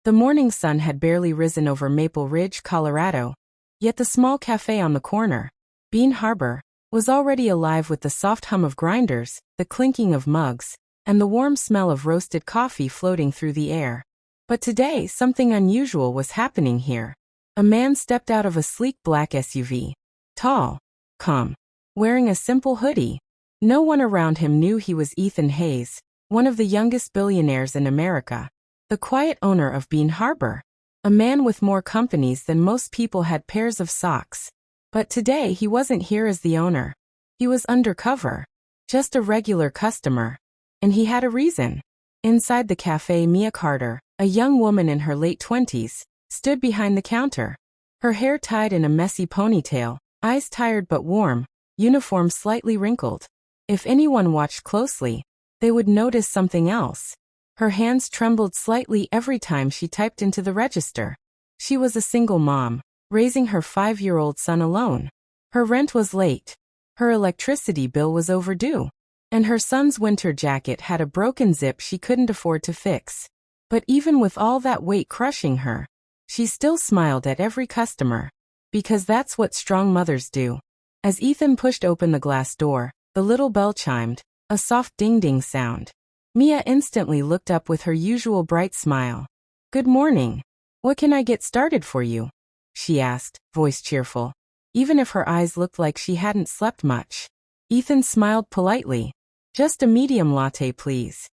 The morning sun had barely risen over Maple Ridge, Colorado, yet the small cafe on the corner, Bean Harbor, was already alive with the soft hum of grinders, the clinking of mugs, and the warm smell of roasted coffee floating through the air. But today, something unusual was happening here. A man stepped out of a sleek black SUV. Tall, calm, wearing a simple hoodie. No one around him knew he was Ethan Hayes, one of the youngest billionaires in America, the quiet owner of Bean Harbor. A man with more companies than most people had pairs of socks. But today he wasn't here as the owner. He was undercover, just a regular customer. And he had a reason. Inside the cafe, Mia Carter, a young woman in her late 20s, stood behind the counter. Her hair tied in a messy ponytail, eyes tired but warm, uniform slightly wrinkled. If anyone watched closely, they would notice something else. Her hands trembled slightly every time she typed into the register. She was a single mom, raising her 5-year-old son alone. Her rent was late. Her electricity bill was overdue. And her son's winter jacket had a broken zip she couldn't afford to fix. But even with all that weight crushing her, she still smiled at every customer. Because that's what strong mothers do. As Ethan pushed open the glass door, the little bell chimed, a soft ding-ding sound. Mia instantly looked up with her usual bright smile. "Good morning. What can I get started for you?" she asked, voice cheerful, even if her eyes looked like she hadn't slept much. Ethan smiled politely. "Just a medium latte, please."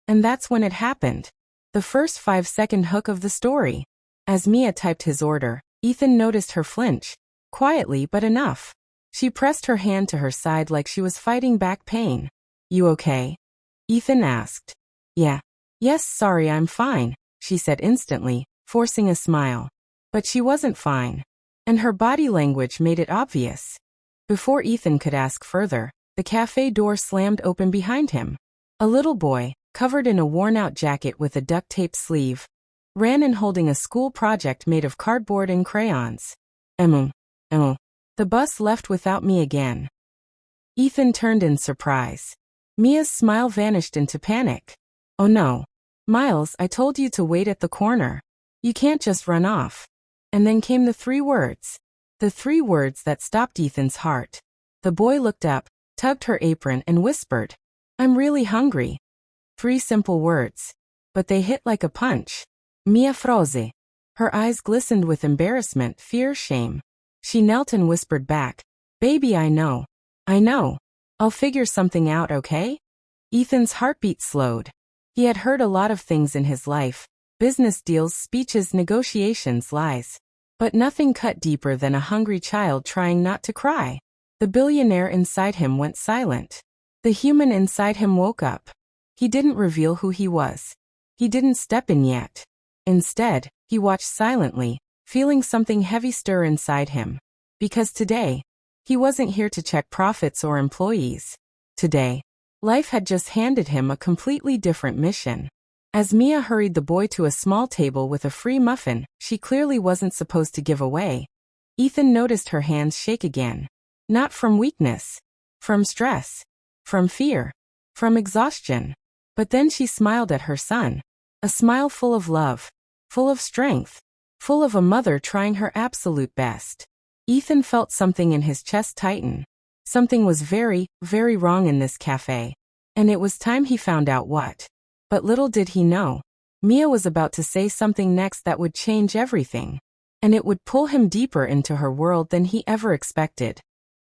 And that's when it happened. The first 5-second hook of the story. As Mia typed his order, Ethan noticed her flinch. Quietly but enough. She pressed her hand to her side like she was fighting back pain. "You okay?" Ethan asked. "Yeah. Yes, sorry, I'm fine," she said instantly, forcing a smile. But she wasn't fine. And her body language made it obvious. Before Ethan could ask further, the cafe door slammed open behind him. A little boy, covered in a worn-out jacket with a duct-tape sleeve, ran in holding a school project made of cardboard and crayons. "Emu. The bus left without me again." Ethan turned in surprise. Mia's smile vanished into panic. "Oh no. Miles, I told you to wait at the corner. You can't just run off." And then came the 3 words. The 3 words that stopped Ethan's heart. The boy looked up, tugged her apron and whispered, "I'm really hungry." 3 simple words. But they hit like a punch. Mia froze. Her eyes glistened with embarrassment, fear, shame. She knelt and whispered back, "Baby, I know. I'll figure something out, okay?" Ethan's heartbeat slowed. He had heard a lot of things in his life. Business deals, speeches, negotiations, lies. But nothing cut deeper than a hungry child trying not to cry. The billionaire inside him went silent. The human inside him woke up. He didn't reveal who he was. He didn't step in yet. Instead, he watched silently, feeling something heavy stir inside him. Because today, he wasn't here to check profits or employees. Today, life had just handed him a completely different mission. As Mia hurried the boy to a small table with a free muffin she clearly wasn't supposed to give away, Ethan noticed her hands shake again. Not from weakness. From stress. From fear. From exhaustion. But then she smiled at her son. A smile full of love. Full of strength. Full of a mother trying her absolute best. Ethan felt something in his chest tighten. Something was very, very wrong in this cafe. And it was time he found out what. But little did he know, Mia was about to say something next that would change everything. And it would pull him deeper into her world than he ever expected.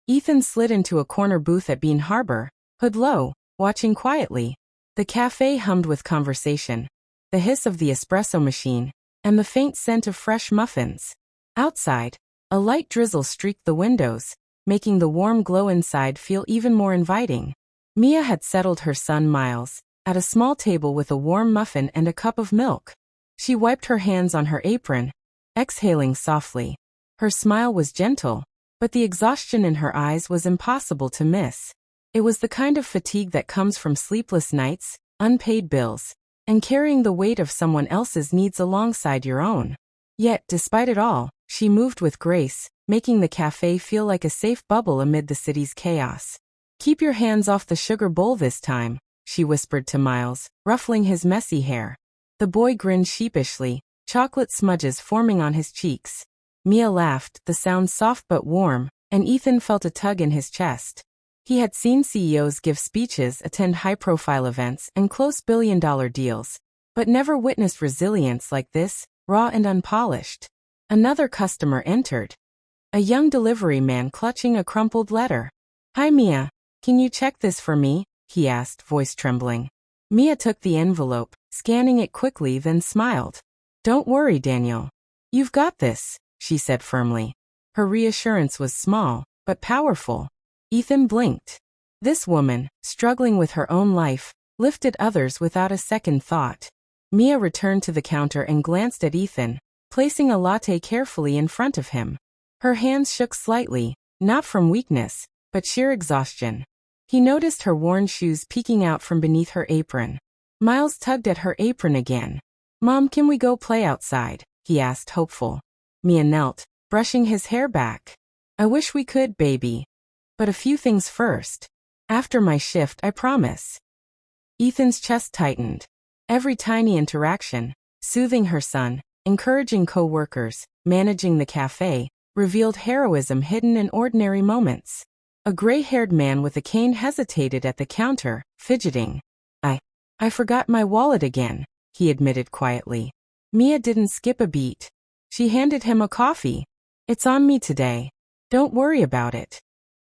Ethan slid into a corner booth at Bean Harbor, hood low, watching quietly. The cafe hummed with conversation, the hiss of the espresso machine, and the faint scent of fresh muffins. Outside, a light drizzle streaked the windows, making the warm glow inside feel even more inviting. Mia had settled her son Miles at a small table with a warm muffin and a cup of milk. She wiped her hands on her apron, exhaling softly. Her smile was gentle, but the exhaustion in her eyes was impossible to miss. It was the kind of fatigue that comes from sleepless nights, unpaid bills, and carrying the weight of someone else's needs alongside your own. Yet, despite it all, she moved with grace, making the cafe feel like a safe bubble amid the city's chaos. "Keep your hands off the sugar bowl this time," she whispered to Miles, ruffling his messy hair. The boy grinned sheepishly, chocolate smudges forming on his cheeks. Mia laughed, the sound soft but warm, and Ethan felt a tug in his chest. He had seen CEOs give speeches, attend high-profile events, and close billion-dollar deals, but never witnessed resilience like this, raw and unpolished. Another customer entered. A young delivery man clutching a crumpled letter. "Hi Mia, can you check this for me?" he asked, voice trembling. Mia took the envelope, scanning it quickly, then smiled. "Don't worry, Daniel. You've got this," she said firmly. Her reassurance was small, but powerful. Ethan blinked. This woman, struggling with her own life, lifted others without a second thought. Mia returned to the counter and glanced at Ethan, placing a latte carefully in front of him. Her hands shook slightly, not from weakness, but sheer exhaustion. He noticed her worn shoes peeking out from beneath her apron. Miles tugged at her apron again. "Mom, can we go play outside?" he asked, hopeful. Mia knelt, brushing his hair back. "I wish we could, baby. But a few things first. After my shift, I promise." Ethan's chest tightened. Every tiny interaction, soothing her son, encouraging co-workers, managing the cafe, revealed heroism hidden in ordinary moments. A gray-haired man with a cane hesitated at the counter, fidgeting. I forgot my wallet again," he admitted quietly. Mia didn't skip a beat. She handed him a coffee. "It's on me today. Don't worry about it."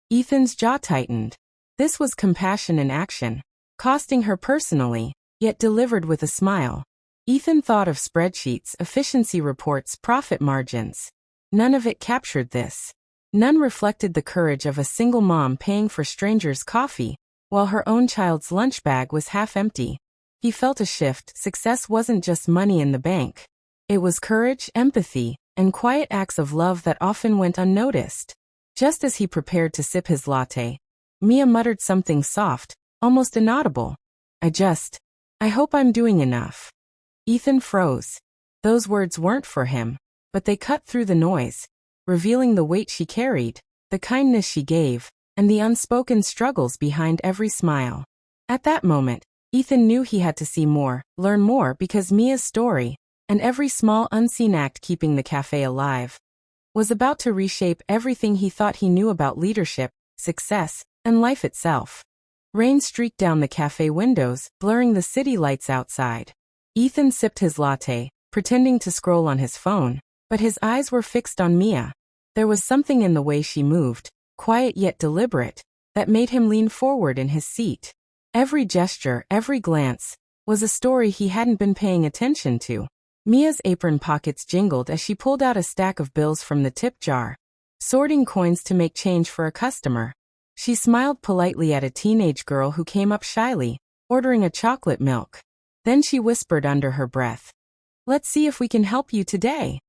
Ethan's jaw tightened. This was compassion in action, costing her personally, yet delivered with a smile. Ethan thought of spreadsheets, efficiency reports, profit margins. None of it captured this. None reflected the courage of a single mom paying for strangers' coffee, while her own child's lunch bag was half empty. He felt a shift. Success wasn't just money in the bank. It was courage, empathy, and quiet acts of love that often went unnoticed. Just as he prepared to sip his latte, Mia muttered something soft, almost inaudible. I hope I'm doing enough." Ethan froze. Those words weren't for him, but they cut through the noise, revealing the weight she carried, the kindness she gave, and the unspoken struggles behind every smile. At that moment, Ethan knew he had to see more, learn more, because Mia's story, and every small unseen act keeping the cafe alive, was about to reshape everything he thought he knew about leadership, success, and life itself. Rain streaked down the cafe windows, blurring the city lights outside. Ethan sipped his latte, pretending to scroll on his phone, but his eyes were fixed on Mia. There was something in the way she moved, quiet yet deliberate, that made him lean forward in his seat. Every gesture, every glance, was a story he hadn't been paying attention to. Mia's apron pockets jingled as she pulled out a stack of bills from the tip jar, sorting coins to make change for a customer. She smiled politely at a teenage girl who came up shyly, ordering a chocolate milk. Then she whispered under her breath, "Let's see if we can help you today."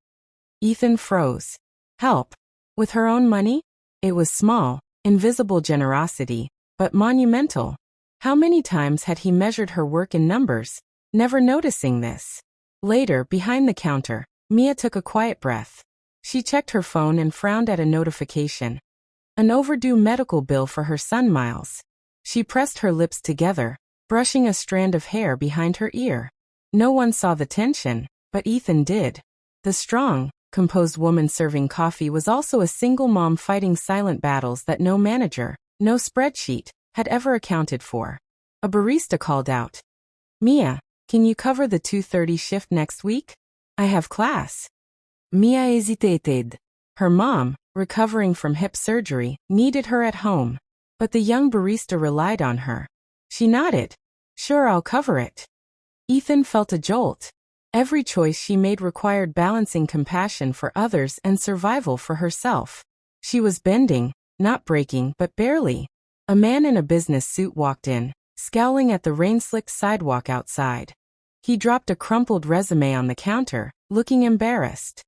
Ethan froze. Help? With her own money? It was small, invisible generosity, but monumental. How many times had he measured her work in numbers, never noticing this? Later, behind the counter, Mia took a quiet breath. She checked her phone and frowned at a notification. An overdue medical bill for her son Miles. She pressed her lips together, brushing a strand of hair behind her ear. No one saw the tension, but Ethan did. The strong, composed woman serving coffee was also a single mom fighting silent battles that no manager, no spreadsheet, had ever accounted for. A barista called out, "Mia, can you cover the 2:30 shift next week? I have class." Mia hesitated. Her mom, recovering from hip surgery, needed her at home, but the young barista relied on her. She nodded. "Sure, I'll cover it." Ethan felt a jolt. Every choice she made required balancing compassion for others and survival for herself. She was bending, not breaking, but barely. A man in a business suit walked in, scowling at the rain-slicked sidewalk outside. He dropped a crumpled resume on the counter, looking embarrassed.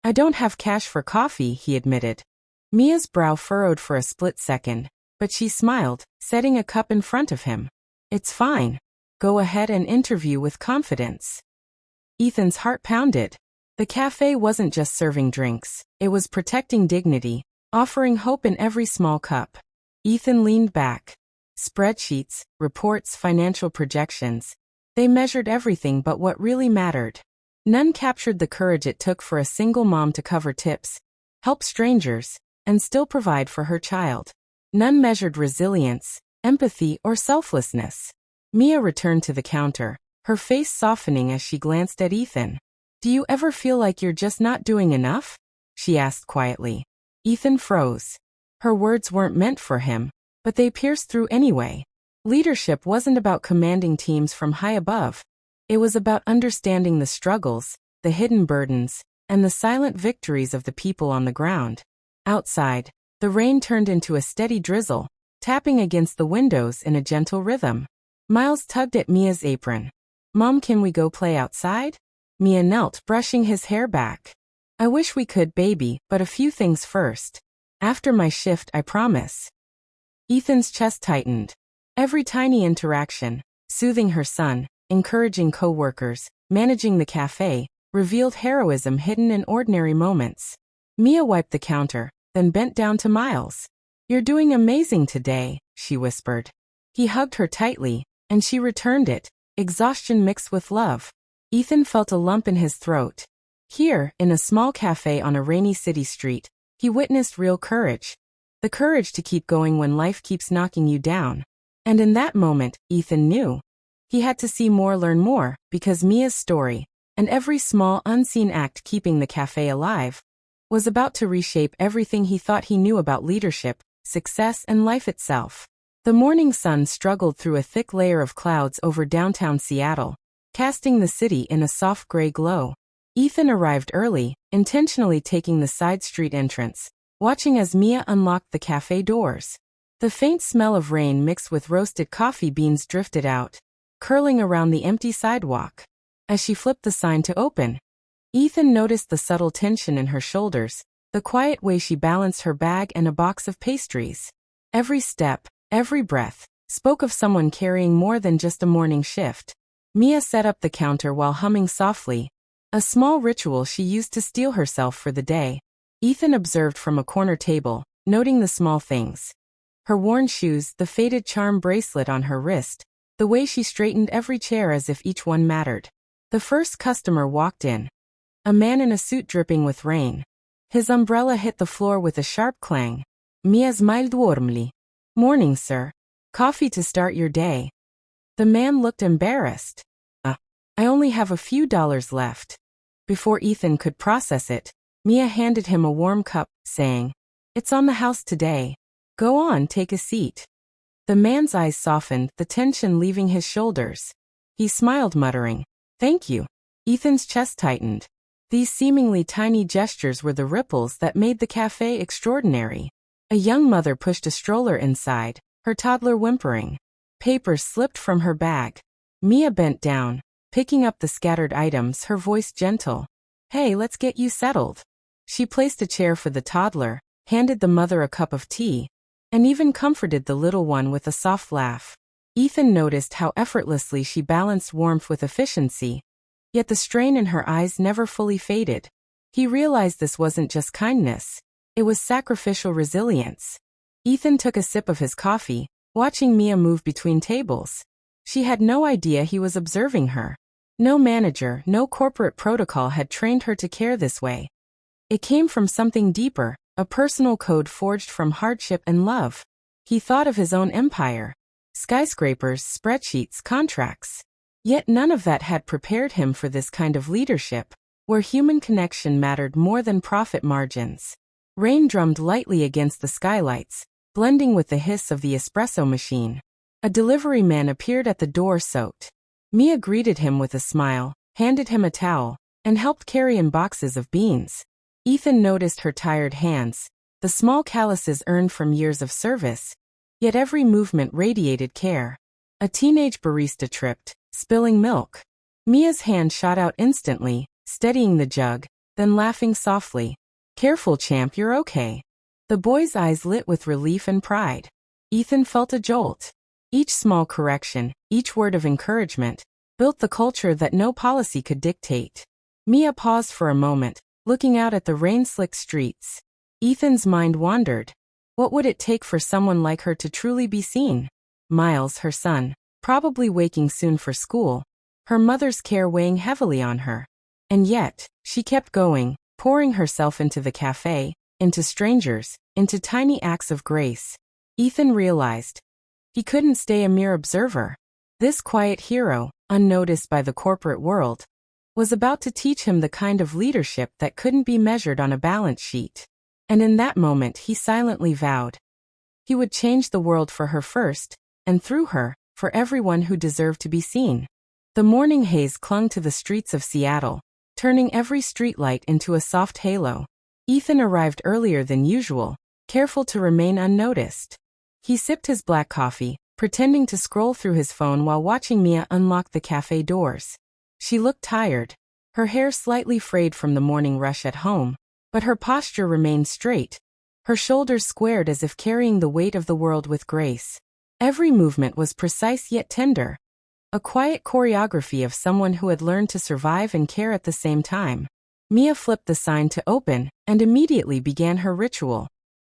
I don't have cash for coffee," he admitted. Mia's brow furrowed for a split second, but she smiled, setting a cup in front of him. "It's fine. Go ahead and interview with confidence." Ethan's heart pounded. The cafe wasn't just serving drinks, it was protecting dignity, offering hope in every small cup. Ethan leaned back. Spreadsheets, reports, financial projections. They measured everything but what really mattered. None captured the courage it took for a single mom to cover tips, help strangers, and still provide for her child. None measured resilience, empathy, or selflessness. Mia returned to the counter, her face softening as she glanced at Ethan. "Do you ever feel like you're just not doing enough?" she asked quietly. Ethan froze. Her words weren't meant for him, but they pierced through anyway. Leadership wasn't about commanding teams from high above. It was about understanding the struggles, the hidden burdens, and the silent victories of the people on the ground. Outside, the rain turned into a steady drizzle, tapping against the windows in a gentle rhythm. Miles tugged at Mia's apron. "Mom, can we go play outside?" Mia knelt, brushing his hair back. "I wish we could, baby, but a few things first. After my shift, I promise." Ethan's chest tightened. Every tiny interaction, soothing her son, encouraging co-workers, managing the cafe, revealed heroism hidden in ordinary moments. Mia wiped the counter, then bent down to Miles. "You're doing amazing today," she whispered. He hugged her tightly, and she returned it, exhaustion mixed with love. Ethan felt a lump in his throat. Here, in a small cafe on a rainy city street, he witnessed real courage. The courage to keep going when life keeps knocking you down. And in that moment, Ethan knew. He had to see more, learn more, because Mia's story, and every small, unseen act keeping the cafe alive, was about to reshape everything he thought he knew about leadership, success, and life itself. The morning sun struggled through a thick layer of clouds over downtown Seattle, casting the city in a soft gray glow. Ethan arrived early, intentionally taking the side street entrance, watching as Mia unlocked the cafe doors. The faint smell of rain mixed with roasted coffee beans drifted out, curling around the empty sidewalk. As she flipped the sign to open, Ethan noticed the subtle tension in her shoulders, the quiet way she balanced her bag and a box of pastries. Every step, every breath, spoke of someone carrying more than just a morning shift. Mia set up the counter while humming softly, a small ritual she used to steel herself for the day. Ethan observed from a corner table, noting the small things. Her worn shoes, the faded charm bracelet on her wrist, the way she straightened every chair as if each one mattered. The first customer walked in. A man in a suit dripping with rain. His umbrella hit the floor with a sharp clang. Mia smiled warmly. "Morning, sir. Coffee to start your day." The man looked embarrassed. I only have a few dollars left." Before Ethan could process it, Mia handed him a warm cup, saying, "It's on the house today. Go on, take a seat." The man's eyes softened, the tension leaving his shoulders. He smiled, muttering, "Thank you." Ethan's chest tightened. These seemingly tiny gestures were the ripples that made the cafe extraordinary. A young mother pushed a stroller inside, her toddler whimpering. Papers slipped from her bag. Mia bent down, picking up the scattered items, her voice gentle. "Hey, let's get you settled." She placed a chair for the toddler, handed the mother a cup of tea, and even comforted the little one with a soft laugh. Ethan noticed how effortlessly she balanced warmth with efficiency, yet the strain in her eyes never fully faded. He realized this wasn't just kindness, it was sacrificial resilience. Ethan took a sip of his coffee, watching Mia move between tables. She had no idea he was observing her. No manager, no corporate protocol had trained her to care this way. It came from something deeper, a personal code forged from hardship and love. He thought of his own empire. Skyscrapers, spreadsheets, contracts. Yet none of that had prepared him for this kind of leadership, where human connection mattered more than profit margins. Rain drummed lightly against the skylights, blending with the hiss of the espresso machine. A delivery man appeared at the door soaked. Mia greeted him with a smile, handed him a towel, and helped carry in boxes of beans. Ethan noticed her tired hands, the small calluses earned from years of service, yet every movement radiated care. A teenage barista tripped, spilling milk. Mia's hand shot out instantly, steadying the jug, then laughing softly. "Careful, champ, you're okay." The boy's eyes lit with relief and pride. Ethan felt a jolt. Each small correction, each word of encouragement, built the culture that no policy could dictate. Mia paused for a moment, looking out at the rain-slicked streets. Ethan's mind wandered. What would it take for someone like her to truly be seen? Miles, her son, probably waking soon for school, her mother's care weighing heavily on her. And yet, she kept going, pouring herself into the café, into strangers, into tiny acts of grace. Ethan realized he couldn't stay a mere observer. This quiet hero, unnoticed by the corporate world, was about to teach him the kind of leadership that couldn't be measured on a balance sheet. And in that moment he silently vowed he would change the world for her first, and through her, for everyone who deserved to be seen. The morning haze clung to the streets of Seattle, turning every streetlight into a soft halo. Ethan arrived earlier than usual, careful to remain unnoticed. He sipped his black coffee, pretending to scroll through his phone while watching Mia unlock the cafe doors. She looked tired, her hair slightly frayed from the morning rush at home, but her posture remained straight, her shoulders squared as if carrying the weight of the world with grace. Every movement was precise yet tender, a quiet choreography of someone who had learned to survive and care at the same time. Mia flipped the sign to open, and immediately began her ritual.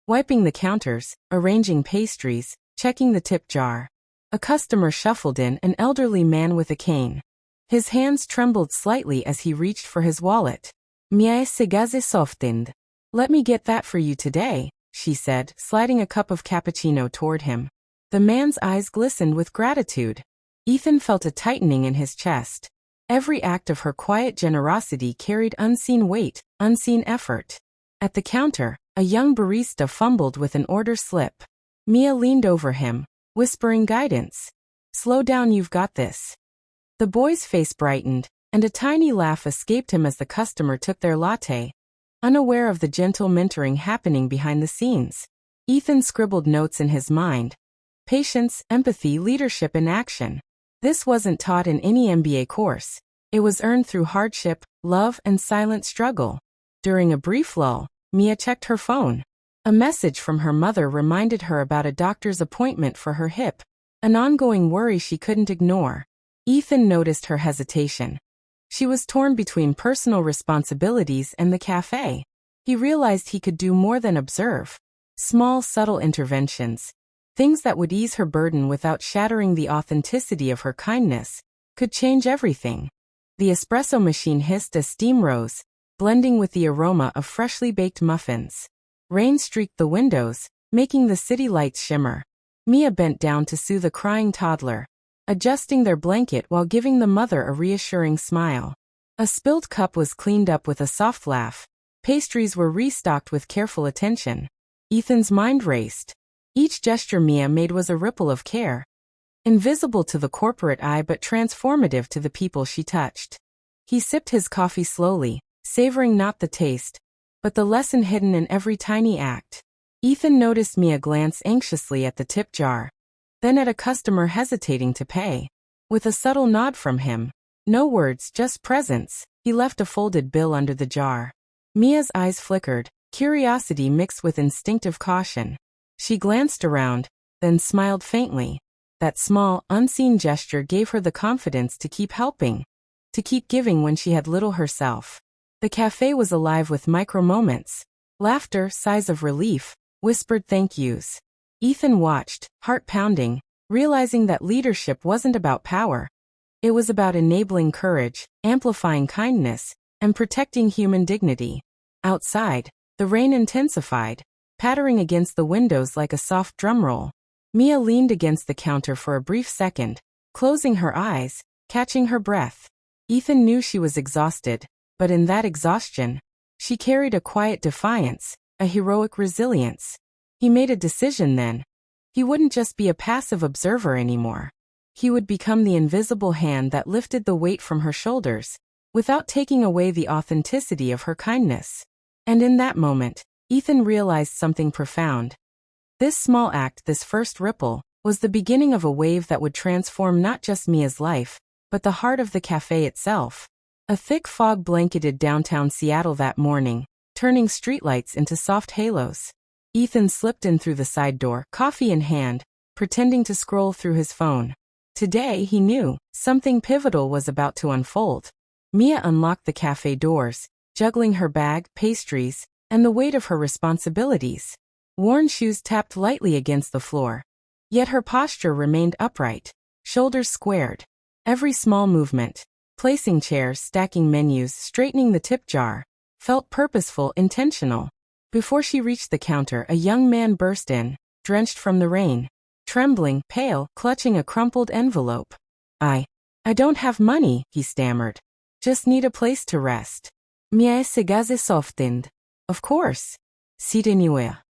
Wiping the counters, arranging pastries, checking the tip jar. A customer shuffled in, an elderly man with a cane. His hands trembled slightly as he reached for his wallet. "Mia segaze softened. Let me get that for you today," she said, sliding a cup of cappuccino toward him. The man's eyes glistened with gratitude. Ethan felt a tightening in his chest. Every act of her quiet generosity carried unseen weight, unseen effort. At the counter, a young barista fumbled with an order slip. Mia leaned over him, whispering guidance. "Slow down, you've got this." The boy's face brightened, and a tiny laugh escaped him as the customer took their latte, unaware of the gentle mentoring happening behind the scenes. Ethan scribbled notes in his mind. Patience, empathy, leadership in action. This wasn't taught in any MBA course. It was earned through hardship, love, and silent struggle. During a brief lull, Mia checked her phone. A message from her mother reminded her about a doctor's appointment for her hip, an ongoing worry she couldn't ignore. Ethan noticed her hesitation. She was torn between personal responsibilities and the cafe. He realized he could do more than observe. Small, subtle interventions, things that would ease her burden without shattering the authenticity of her kindness, could change everything. The espresso machine hissed as steam rose, blending with the aroma of freshly baked muffins. Rain streaked the windows, making the city lights shimmer. Mia bent down to soothe a crying toddler, adjusting their blanket while giving the mother a reassuring smile. A spilled cup was cleaned up with a soft laugh. Pastries were restocked with careful attention. Ethan's mind raced. Each gesture Mia made was a ripple of care, invisible to the corporate eye but transformative to the people she touched. He sipped his coffee slowly, savoring not the taste, but the lesson hidden in every tiny act. Ethan noticed Mia glance anxiously at the tip jar, then at a customer hesitating to pay. With a subtle nod from him, no words, just presence, he left a folded bill under the jar. Mia's eyes flickered, curiosity mixed with instinctive caution. She glanced around, then smiled faintly. That small, unseen gesture gave her the confidence to keep helping, to keep giving when she had little herself. The cafe was alive with micro-moments. Laughter, sighs of relief, whispered thank yous. Ethan watched, heart pounding, realizing that leadership wasn't about power. It was about enabling courage, amplifying kindness, and protecting human dignity. Outside, the rain intensified, pattering against the windows like a soft drumroll. Mia leaned against the counter for a brief second, closing her eyes, catching her breath. Ethan knew she was exhausted, but in that exhaustion, she carried a quiet defiance, a heroic resilience. He made a decision then. He wouldn't just be a passive observer anymore. He would become the invisible hand that lifted the weight from her shoulders, without taking away the authenticity of her kindness. And in that moment, Ethan realized something profound. This small act, this first ripple, was the beginning of a wave that would transform not just Mia's life, but the heart of the cafe itself. A thick fog blanketed downtown Seattle that morning, turning streetlights into soft halos. Ethan slipped in through the side door, coffee in hand, pretending to scroll through his phone. Today, he knew, something pivotal was about to unfold. Mia unlocked the cafe doors, juggling her bag, pastries, and the weight of her responsibilities. Worn shoes tapped lightly against the floor. Yet her posture remained upright, shoulders squared. Every small movement, Placing chairs, stacking menus, straightening the tip jar. Felt purposeful, intentional. Before she reached the counter, a young man burst in, drenched from the rain. Trembling, pale, clutching a crumpled envelope. I don't have money, he stammered. Just need a place to rest. Mia se gaze softened. Of course. Sit anywhere.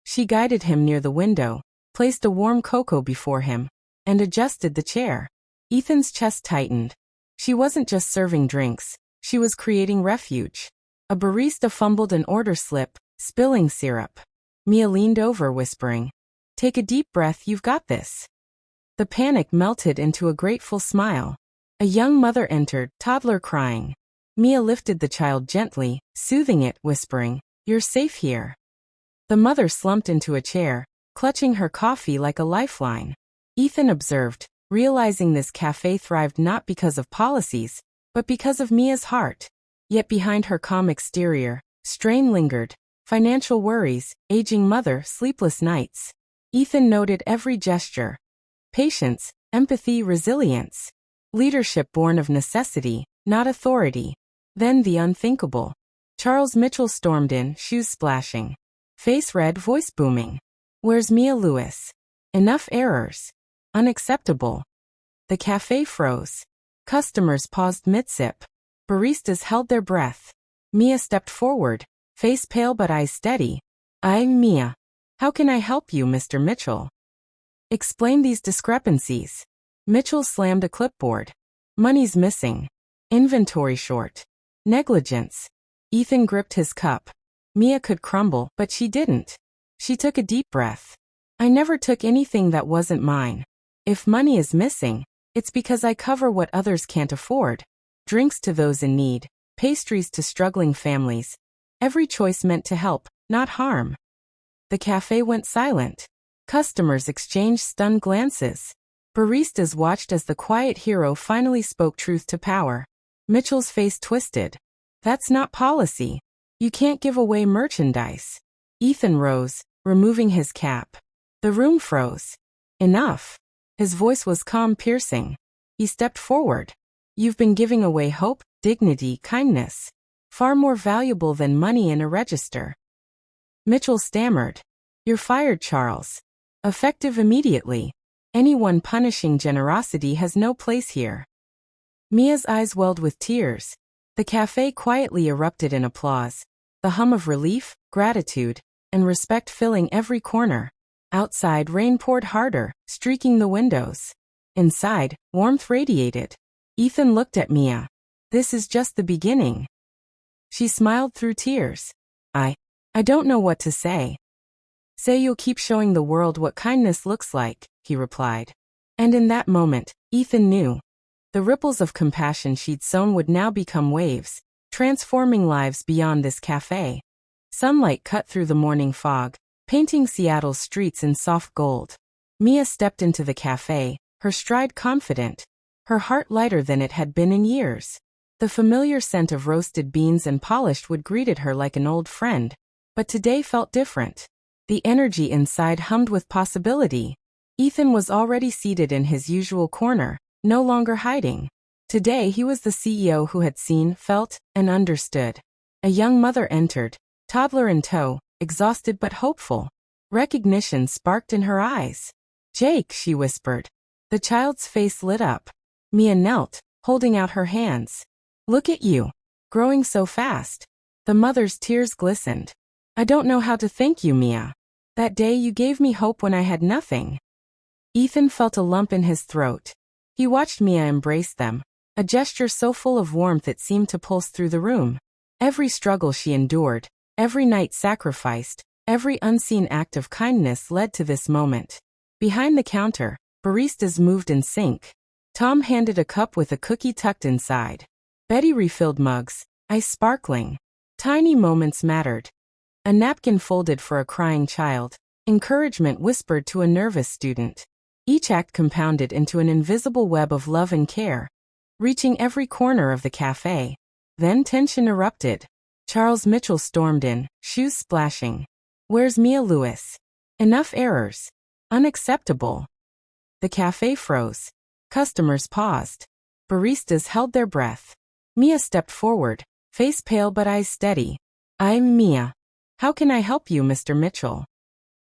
She guided him near the window, placed a warm cocoa before him, and adjusted the chair. Ethan's chest tightened. She wasn't just serving drinks, she was creating refuge. A barista fumbled an order slip, spilling syrup. Mia leaned over, whispering, "Take a deep breath, you've got this." The panic melted into a grateful smile. A young mother entered, toddler crying. Mia lifted the child gently, soothing it, whispering, "You're safe here." The mother slumped into a chair, clutching her coffee like a lifeline. Ethan observed, realizing this cafe thrived not because of policies, but because of Mia's heart. Yet behind her calm exterior, strain lingered. Financial worries, aging mother, sleepless nights. Ethan noted every gesture. Patience, empathy, resilience. Leadership born of necessity, not authority. Then the unthinkable. Charles Mitchell stormed in, shoes splashing. Face red, voice booming. "Where's Mia Lewis? Enough errors. Unacceptable." The cafe froze. Customers paused mid-sip. Baristas held their breath. Mia stepped forward, face pale but eyes steady. "I'm Mia. How can I help you, Mr. Mitchell?" "Explain these discrepancies." Mitchell slammed a clipboard. "Money's missing. Inventory short. Negligence." Ethan gripped his cup. Mia could crumble, but she didn't. She took a deep breath. "I never took anything that wasn't mine. If money is missing, it's because I cover what others can't afford. Drinks to those in need, pastries to struggling families. Every choice meant to help, not harm." The cafe went silent. Customers exchanged stunned glances. Baristas watched as the quiet hero finally spoke truth to power. Mitchell's face twisted. "That's not policy. You can't give away merchandise." Ethan rose, removing his cap. The room froze. "Enough." His voice was calm, piercing. He stepped forward. "You've been giving away hope, dignity, kindness. Far more valuable than money in a register." Mitchell stammered. "You're fired, Charles. Effective immediately. Anyone punishing generosity has no place here." Mia's eyes welled with tears. The cafe quietly erupted in applause. The hum of relief, gratitude, and respect filling every corner. Outside, rain poured harder, streaking the windows. Inside, warmth radiated. Ethan looked at Mia. "This is just the beginning." She smiled through tears. I don't know what to say." "Say you'll keep showing the world what kindness looks like," he replied. And in that moment, Ethan knew. The ripples of compassion she'd sown would now become waves, transforming lives beyond this cafe. Sunlight cut through the morning fog, painting Seattle's streets in soft gold. Mia stepped into the cafe, her stride confident, her heart lighter than it had been in years. The familiar scent of roasted beans and polished wood greeted her like an old friend, but today felt different. The energy inside hummed with possibility. Ethan was already seated in his usual corner, no longer hiding. Today he was the CEO who had seen, felt, and understood. A young mother entered, toddler in tow, exhausted but hopeful. Recognition sparked in her eyes. "Jake," she whispered. The child's face lit up. Mia knelt, holding out her hands. "Look at you. Growing so fast." The mother's tears glistened. "I don't know how to thank you, Mia. That day you gave me hope when I had nothing." Ethan felt a lump in his throat. He watched Mia embrace them, a gesture so full of warmth it seemed to pulse through the room. Every struggle she endured, every night sacrificed, every unseen act of kindness led to this moment. Behind the counter, baristas moved in sync. Tom handed a cup with a cookie tucked inside. Betty refilled mugs, ice sparkling. Tiny moments mattered. A napkin folded for a crying child. Encouragement whispered to a nervous student. Each act compounded into an invisible web of love and care, reaching every corner of the cafe. Then tension erupted. Charles Mitchell stormed in, shoes splashing. "Where's Mia Lewis? Enough errors. Unacceptable." The cafe froze. Customers paused. Baristas held their breath. Mia stepped forward, face pale but eyes steady. "I'm Mia. How can I help you, Mr. Mitchell?"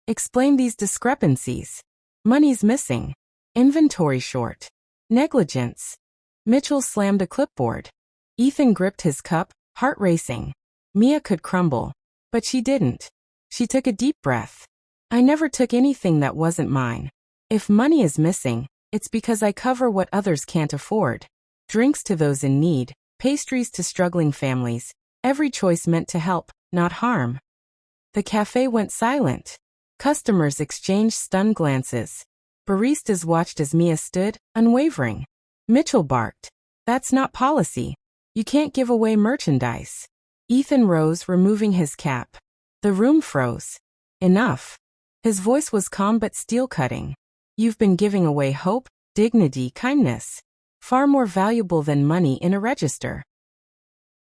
"Explain these discrepancies. Money's missing. Inventory short. Negligence." Mitchell slammed a clipboard. Ethan gripped his cup, heart racing. Mia could crumble, but she didn't. She took a deep breath. "I never took anything that wasn't mine. If money is missing, it's because I cover what others can't afford. Drinks to those in need, pastries to struggling families, every choice meant to help, not harm." The cafe went silent. Customers exchanged stunned glances. Baristas watched as Mia stood, unwavering. Mitchell barked, "That's not policy. You can't give away merchandise." Ethan rose, removing his cap. The room froze. "Enough." His voice was calm but steel-cutting. "You've been giving away hope, dignity, kindness. Far more valuable than money in a register."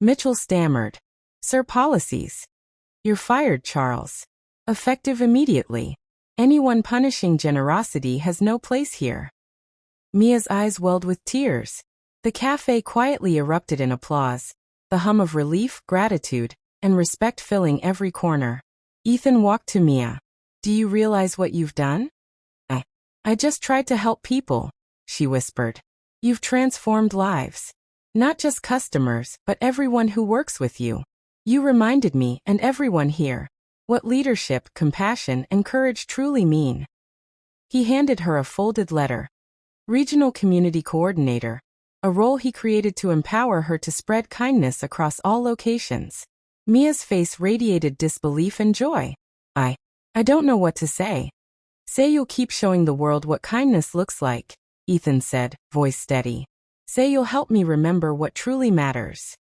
Mitchell stammered. "Sir, policies." "You're fired, Charles. Effective immediately. Anyone punishing generosity has no place here." Mia's eyes welled with tears. The cafe quietly erupted in applause, the hum of relief, gratitude, and respect filling every corner. Ethan walked to Mia. "Do you realize what you've done?" I just tried to help people," she whispered. "You've transformed lives. Not just customers, but everyone who works with you. You reminded me, and everyone here, what leadership, compassion, and courage truly mean." He handed her a folded letter. Regional Community Coordinator, a role he created to empower her to spread kindness across all locations. Mia's face radiated disbelief and joy. I don't know what to say." "Say you'll keep showing the world what kindness looks like," Ethan said, voice steady. "Say you'll help me remember what truly matters."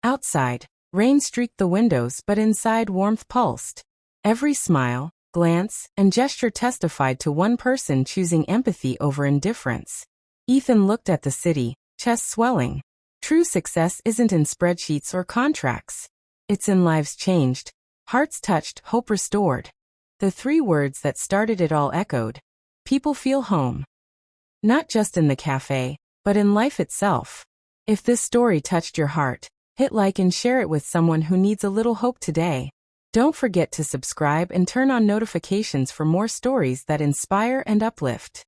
Outside, rain streaked the windows, but inside warmth pulsed. Every smile, glance, and gesture testified to one person choosing empathy over indifference. Ethan looked at the city, chest swelling. True success isn't in spreadsheets or contracts. It's in lives changed, hearts touched, hope restored. The three words that started it all echoed. People feel home. Not just in the cafe, but in life itself. If this story touched your heart, hit like and share it with someone who needs a little hope today. Don't forget to subscribe and turn on notifications for more stories that inspire and uplift.